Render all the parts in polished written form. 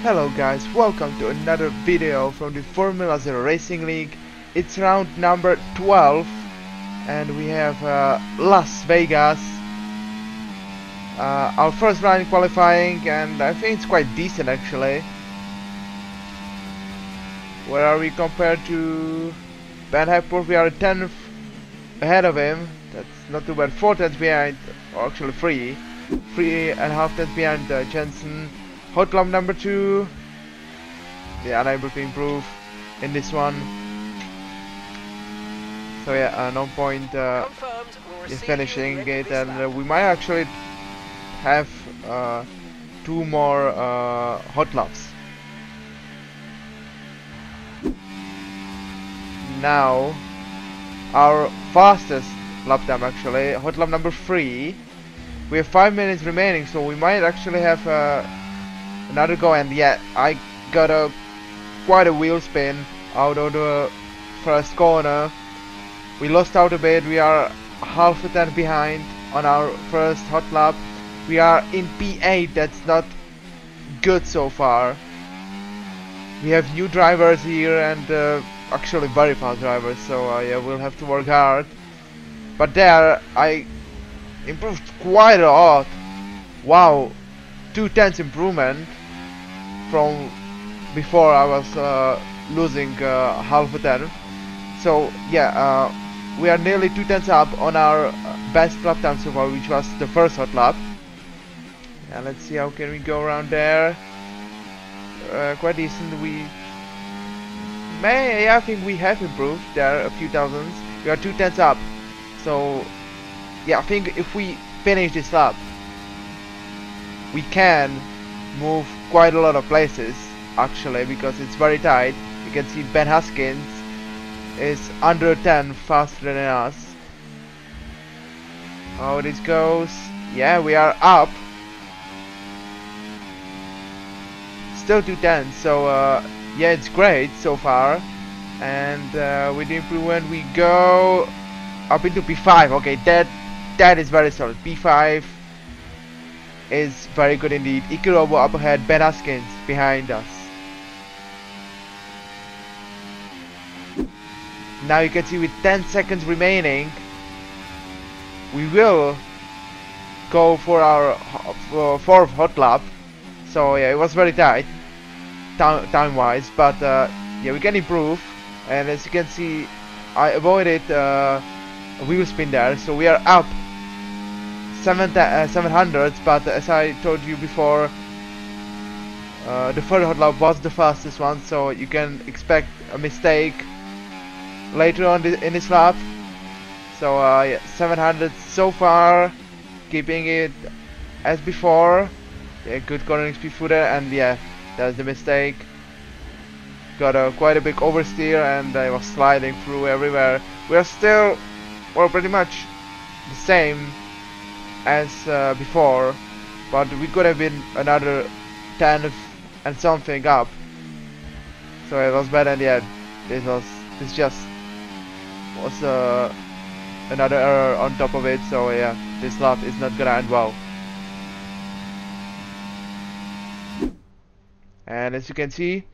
Hello guys, welcome to another video from the Formula 0 Racing League. It's round number 12 and we have Las Vegas. Our first round in qualifying, and I think it's quite decent actually. Where are we compared to Ben Hepworth? We are 10th ahead of him. That's not too bad. 4 tenths behind, or actually 3.5 tenths behind Jensen. Hot lap number 2. They are unable to improve in this one. So yeah, no point in finishing it, and we might actually have 2 more hot laps. Now, our fastest lap time actually, hot lap number 3. We have 5 minutes remaining, so we might actually have another go. And yeah, I got quite a wheel spin out of the first corner. We lost out a bit. We are half a tenth behind on our first hot lap. We are in P8. That's not good so far. We have new drivers here and actually very fast drivers, so yeah, we'll have to work hard. But there I improved quite a lot. Wow, 2 tenths improvement from before. I was losing half a tenth. So yeah, we are nearly 2 tenths up on our best lap time so far, which was the first hot lap. And let's see how can we go around there. Quite decent. I think we have improved there a few thousandths. We are 2 tenths up. So yeah, I think if we finish this lap, we can move quite a lot of places actually, because it's very tight. You can see Ben Haskins is under 10 faster than us. How this goes? Yeah, we are up. Still 2 tenths, so yeah, it's great so far. And with the improvement we go up into P5. Okay, that is very solid. P5 is very good indeed. Ikirobo up ahead, Ben Haskins behind us. Now you can see with 10 seconds remaining, we will go for our 4th hot lap. So yeah, it was very tight time wise, but yeah, we can improve. And as you can see, I avoided a wheel spin there, so we are up 700s. But as I told you before, the third hot lap was the fastest one, so you can expect a mistake later on in this lap. So yeah, 700 so far, keeping it as before. Yeah, good cornering speed through there, and yeah, that's the mistake. Got quite a big oversteer, and I was sliding through everywhere. We are still, well, pretty much the same as before, but we could have been another 10 and something up. So it was bad, and yeah, this just was another error on top of it. So yeah, this lap is not gonna end well. And as you can see,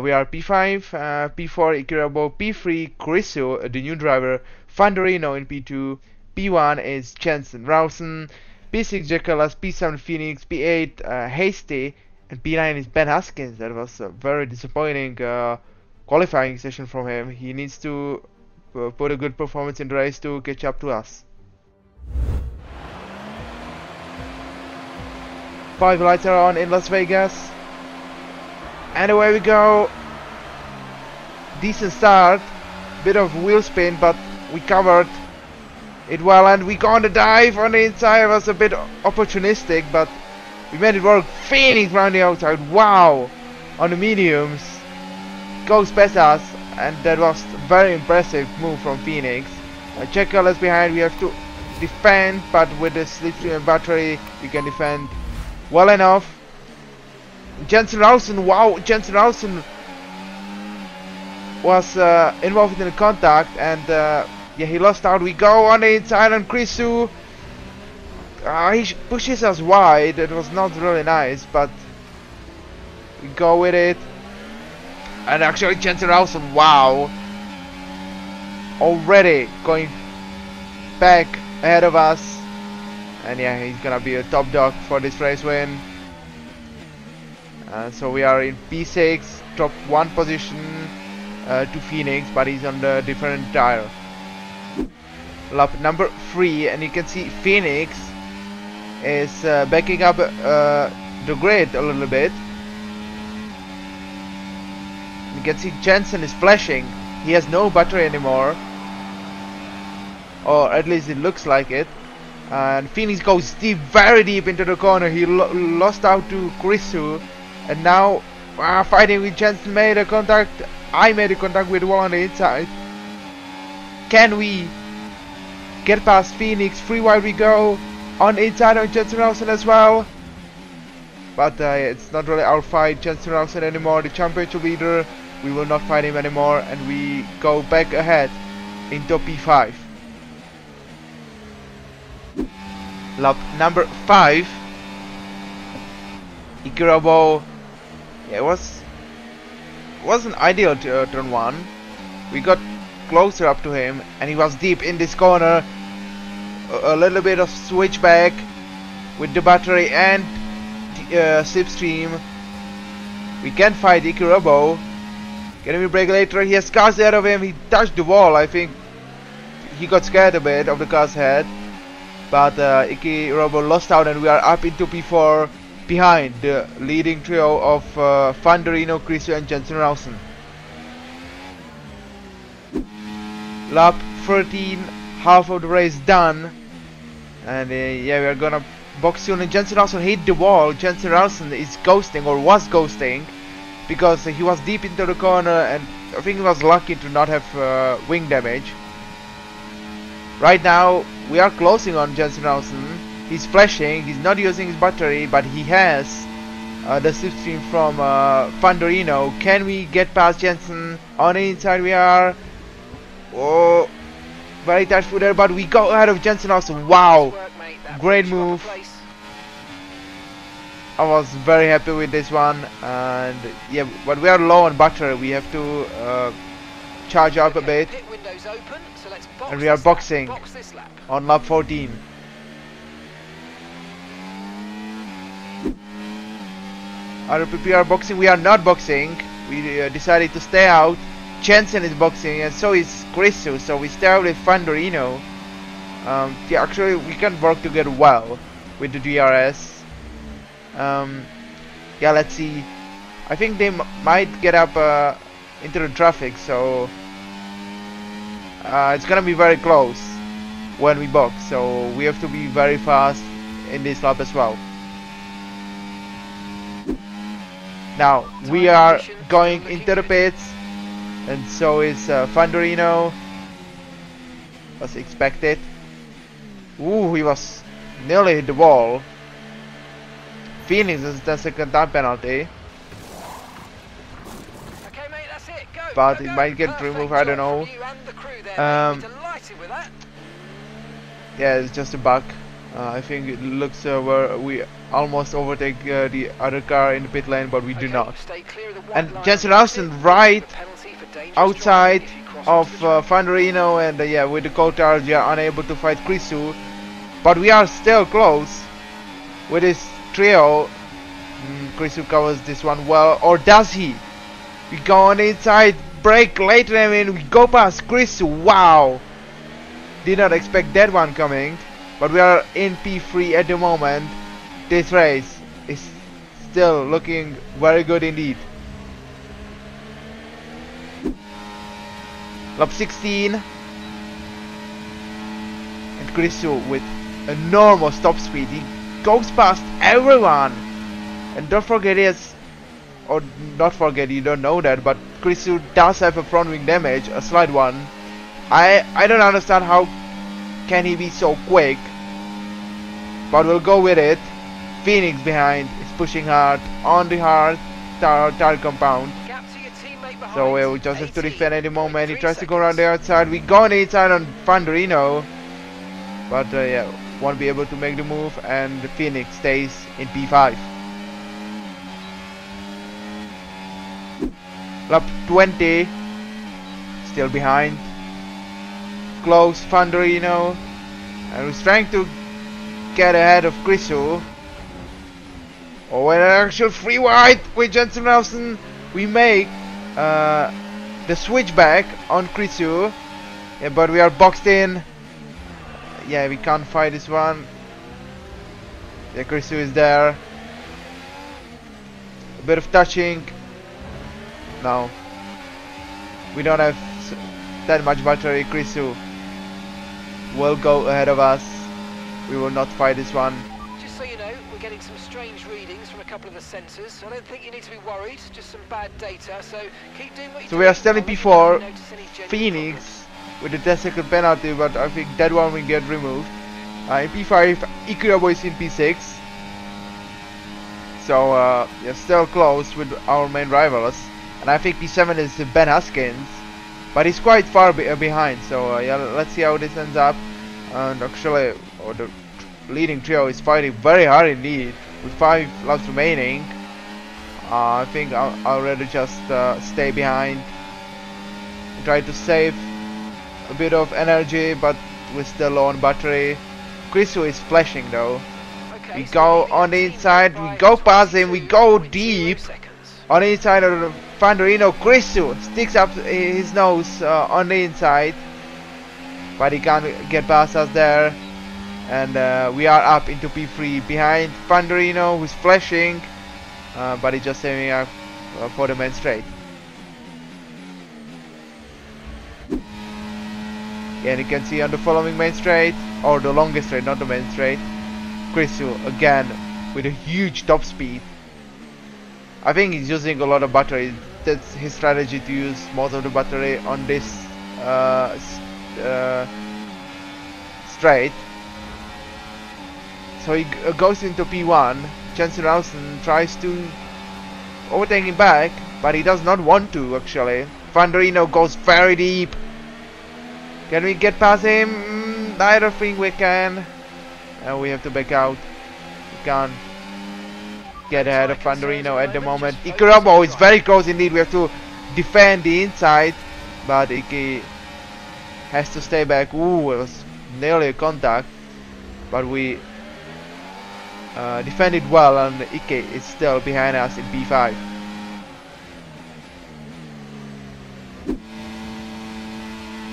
we are P5, P4 Ikirobo, P3 Chrisu, the new driver, Fanderino in P2, P1 is Jensen Rawson, P6 Jekalas, P7 Phoenix, P8 Hasty, and P9 is Ben Haskins. That was a very disappointing qualifying session from him. He needs to put a good performance in the race to catch up to us. 5 lights are on in Las Vegas. And away we go. Decent start. Bit of wheel spin, but we covered it well, and we got on the dive on the inside. It was a bit opportunistic, but we made it work. Phoenix round the outside. Wow! On the mediums. Goes past us, and that was a very impressive move from Phoenix. Check colors behind. We have to defend, but with the slipstream and battery, we can defend well enough. Jensen Rawson, wow, Jensen Rawson was involved in a contact, and yeah, he lost out. We go on the inside on Chrisu. He pushes us wide. It was not really nice, but We go with it. And actually Jensen Rawson, wow. Already going back ahead of us. And yeah, he's gonna be a top dog for this race win. So we are in P6, top 1 position to Phoenix, but he's on the different tire. Lap number 3, and you can see Phoenix is backing up the grid a little bit. You can see Jensen is flashing. He has no battery anymore, or at least it looks like it. And Phoenix goes deep, very deep into the corner. He lost out to Chrisu, and now fighting with Jensen. Made a contact. I made a contact with one on the inside. Can we get past Phoenix? Free wide we go. On the inside on Jensen Rawson as well. But it's not really our fight. Jensen Rawson anymore, the championship leader. We will not fight him anymore, and we go back ahead into P5. Lap number 5. Ikirabo. Yeah, it wasn't ideal to turn 1. We got closer up to him, and he was deep in this corner. A little bit of switchback with the battery and the slipstream. We can fight Ikirabo. Can we brake later? He has cars ahead of him. He touched the wall. I think he got scared a bit of the car's head. But Ikirabo lost out, and we are up into P4 behind the leading trio of Fanderino, Chrisu, and Jensen Rawson. Lap 13, half of the race done. And yeah, we are gonna box soon. And Jensen Rawson hit the wall. Jensen Rawson is ghosting, or was ghosting, because he was deep into the corner, and I think he was lucky to not have wing damage. Right now we are closing on Jensen Rawson. He's flashing, he's not using his battery, but he has the slipstream from Fanderino. Can we get past Jensen? On the inside we are. Oh, very tight footer, but we go ahead of Jensen Rawson. Wow, great move. I was very happy with this one, and yeah, but we are low on battery. We have to charge up a bit, and we are boxing on lap 14. RPP are boxing. We are not boxing. We decided to stay out. Jensen is boxing, and so is Chrisu. So we stay out with Fanderino. Yeah, actually we can work together well with the DRS. Yeah, let's see. I think they might get up into the traffic, so it's gonna be very close when we box. So we have to be very fast in this lap as well. Now we are going into the pits, and so is Fanderino. Was expected. Ooh, he was nearly hit the wall. Phoenix is the second time penalty. Okay, mate, that's it. Go, but go, it go. might get removed, I don't know. Yeah, it's just a bug. I think it looks where we almost overtake the other car in the pit lane, but we do not. And Jensen Rawson right outside of Fanderino, and yeah, with the cold tires we are unable to fight Chrisu, but we are still close with his trio. Chrisu covers this one well, or does he? We go on the inside, brake later, I mean, we go past Chrisu. Wow, did not expect that one coming. But we are in P3 at the moment. This race is still looking very good indeed. Lap 16. And Chrisu with enormous top speed. He goes past everyone. And don't forget his, or not forget, you don't know that, but Chrisu does have a front wing damage, a slight one. I don't understand how can he be so quick, but we'll go with it. Phoenix behind is pushing hard on the hard tire compound, so we just have to defend at the moment. He tries to go around the outside. We go on the inside on Fanderino, but yeah, won't be able to make the move, and Phoenix stays in P5. Lap 20. Still behind. Close Thunderino. And he's trying to get ahead of Chrisu. Oh, an actual free wide with Jensen Nelson. We make the switchback on Chrisu. Yeah, but we are boxed in. Yeah, we can't fight this one. Yeah, Chrisu is there. A bit of touching. No. We don't have that much battery. Chrisu will go ahead of us. We will not fight this one. Just so you know, we're getting some strange readings from a couple of the sensors. I don't think you need to be worried, just some bad data. So keep doing what you're doing. So we are still in P4. Notice any genuine Phoenix with the 10-second penalty, but I think that one will get removed. In P5, Ikirabo is in P6. So we are still close with our main rivals. And I think P7 is Ben Haskins, but he's quite far behind. So yeah, let's see how this ends up. And actually, the leading trio is fighting very hard indeed, with 5 laps remaining. I think I'll rather just stay behind, try to save a bit of energy, but we're still low on battery. Chrisu is flashing though. Okay, We go on the inside, we go past him, we go deep on the inside of the Thunderino. Chrisu sticks up his nose on the inside, but he can't get past us there. And we are up into P3 behind Thunderino, who's flashing, but he's just saving up for the main straight. Yeah, and you can see on the following main straight, or the longest straight, not the main straight, Chrisu again with a huge top speed. I think he's using a lot of battery. That's his strategy, to use most of the battery on this straight. So he goes into P1. Jensen Nelson tries to overtake him back, but he does not want to actually. Thunderino goes very deep. Can we get past him? I don't think we can. And we have to back out. We can't get ahead of Thunderino at the moment. Ikirabo is very close indeed. We have to defend the inside, but Iki has to stay back. Ooh, it was nearly a contact, but we defended well, and Ike is still behind us in P5.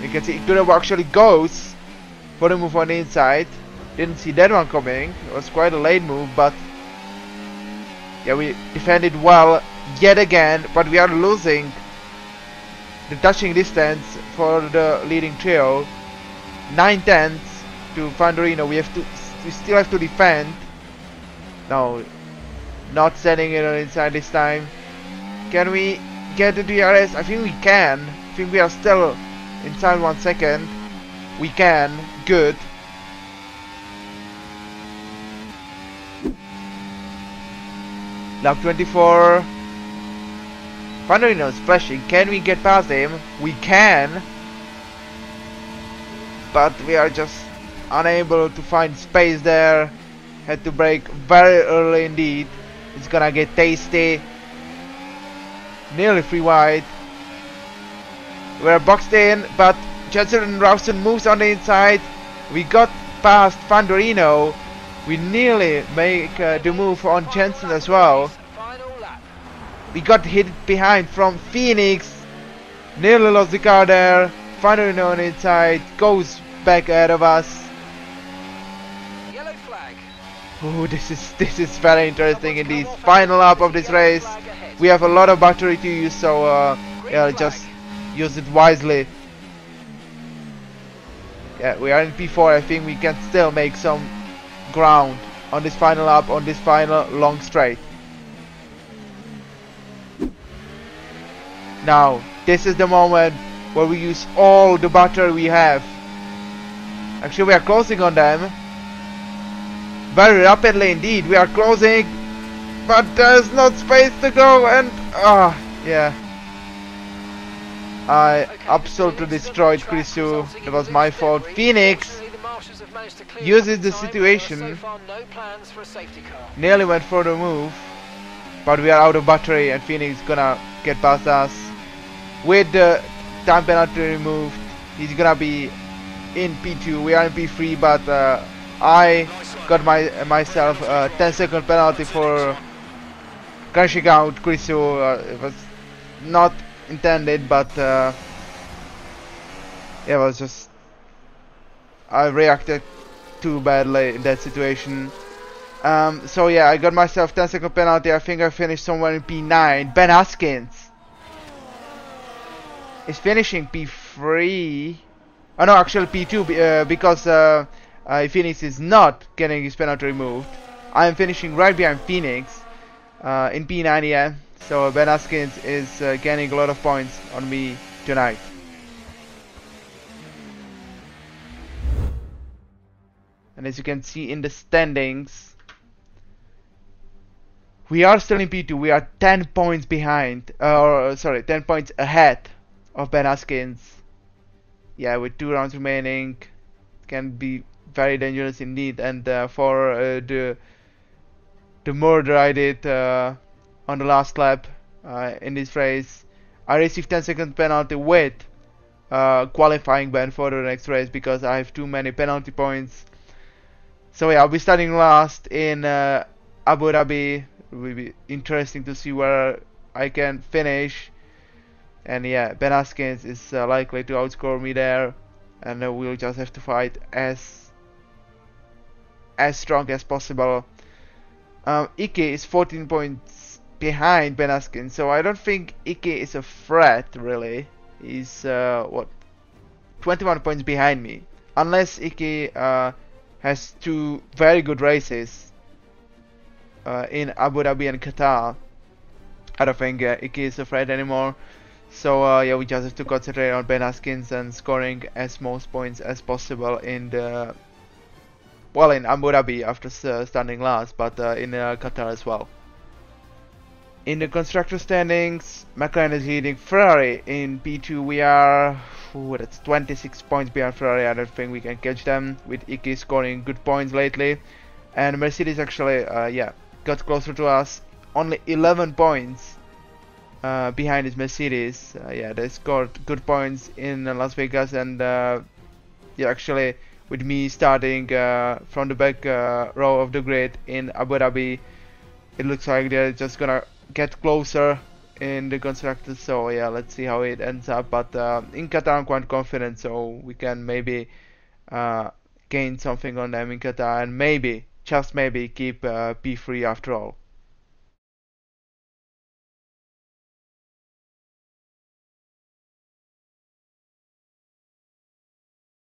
You can see Ikirabo actually goes for the move on the inside. Didn't see that one coming. It was quite a late move, but yeah, we defended well yet again, but we are losing the touching distance for the leading trio. 9/10 to Thunderino. We still have to defend. No, not sending it on inside this time. Can we get the DRS? I think we can. I think we are still inside 1 second. We can. Good. Lap 24. Thunderino is flashing. Can we get past him? We can. But we are just unable to find space there. Had to brake very early indeed. It's gonna get tasty. Nearly free wide. We're boxed in, but Jensen Nelson moves on the inside. We got past Thunderino. We nearly make the move on Jensen as well. We got hit behind from Phoenix. Nearly lost the car there. Thunderino on the inside. Goes back ahead of us. Yellow flag. Oh, this is very interesting in this final lap of this race. We have a lot of battery to use, so yeah, just use it wisely. Yeah, we are in P4. I think we can still make some ground on this final lap, on this final long straight. Now, this is the moment where we use all the battery we have. Actually, we are closing on them very rapidly indeed. We are closing, but there's not space to go, and yeah, I absolutely destroyed Chrisu. That was my fault. Phoenix uses the situation, nearly went for the move, but we are out of battery, and Phoenix is gonna get past us. with the time penalty removed, he's gonna be in P2. We are in P3, but I got myself a 10-second penalty for crashing out Chriso. It was not intended, but yeah, it was just I reacted too badly in that situation. So yeah, I got myself 10-second penalty. I think I finished somewhere in P9. Ben Haskins is finishing P3. Oh no, actually P2 because Phoenix is not getting his penalty removed. I am finishing right behind Phoenix in P9, yeah. So Ben Haskins is gaining a lot of points on me tonight. And as you can see in the standings, we are still in P2. We are 10 points behind, sorry, 10 points ahead of Ben Haskins. Yeah, with 2 rounds remaining, can be very dangerous indeed. And for the murder I did on the last lap in this race, I received 10-second penalty with qualifying ban for the next race because I have too many penalty points. So yeah, I'll be starting last in Abu Dhabi. It will be interesting to see where I can finish. And yeah, Ben Haskins is likely to outscore me there, and we'll just have to fight as strong as possible. Ike is 14 points behind Ben Haskins, so I don't think Ike is a threat really. He's what, 21 points behind me, unless Ike has 2 very good races in Abu Dhabi and Qatar. I don't think Ike is a threat anymore. So yeah, we just have to concentrate on Ben Haskins and scoring as most points as possible in the in Abu Dhabi after standing last, but in Qatar as well. In the constructor standings, McLaren is leading Ferrari. In P2 we are, that's 26 points behind Ferrari. I don't think we can catch them, with Iki scoring good points lately. And Mercedes actually yeah, got closer to us, only 11 points behind is Mercedes. Yeah, they scored good points in Las Vegas, and yeah, actually with me starting from the back row of the grid in Abu Dhabi, it looks like they're just gonna get closer in the constructors. So yeah, let's see how it ends up, but in Qatar I'm quite confident, so we can maybe gain something on them in Qatar, and maybe, just maybe, keep P3 after all.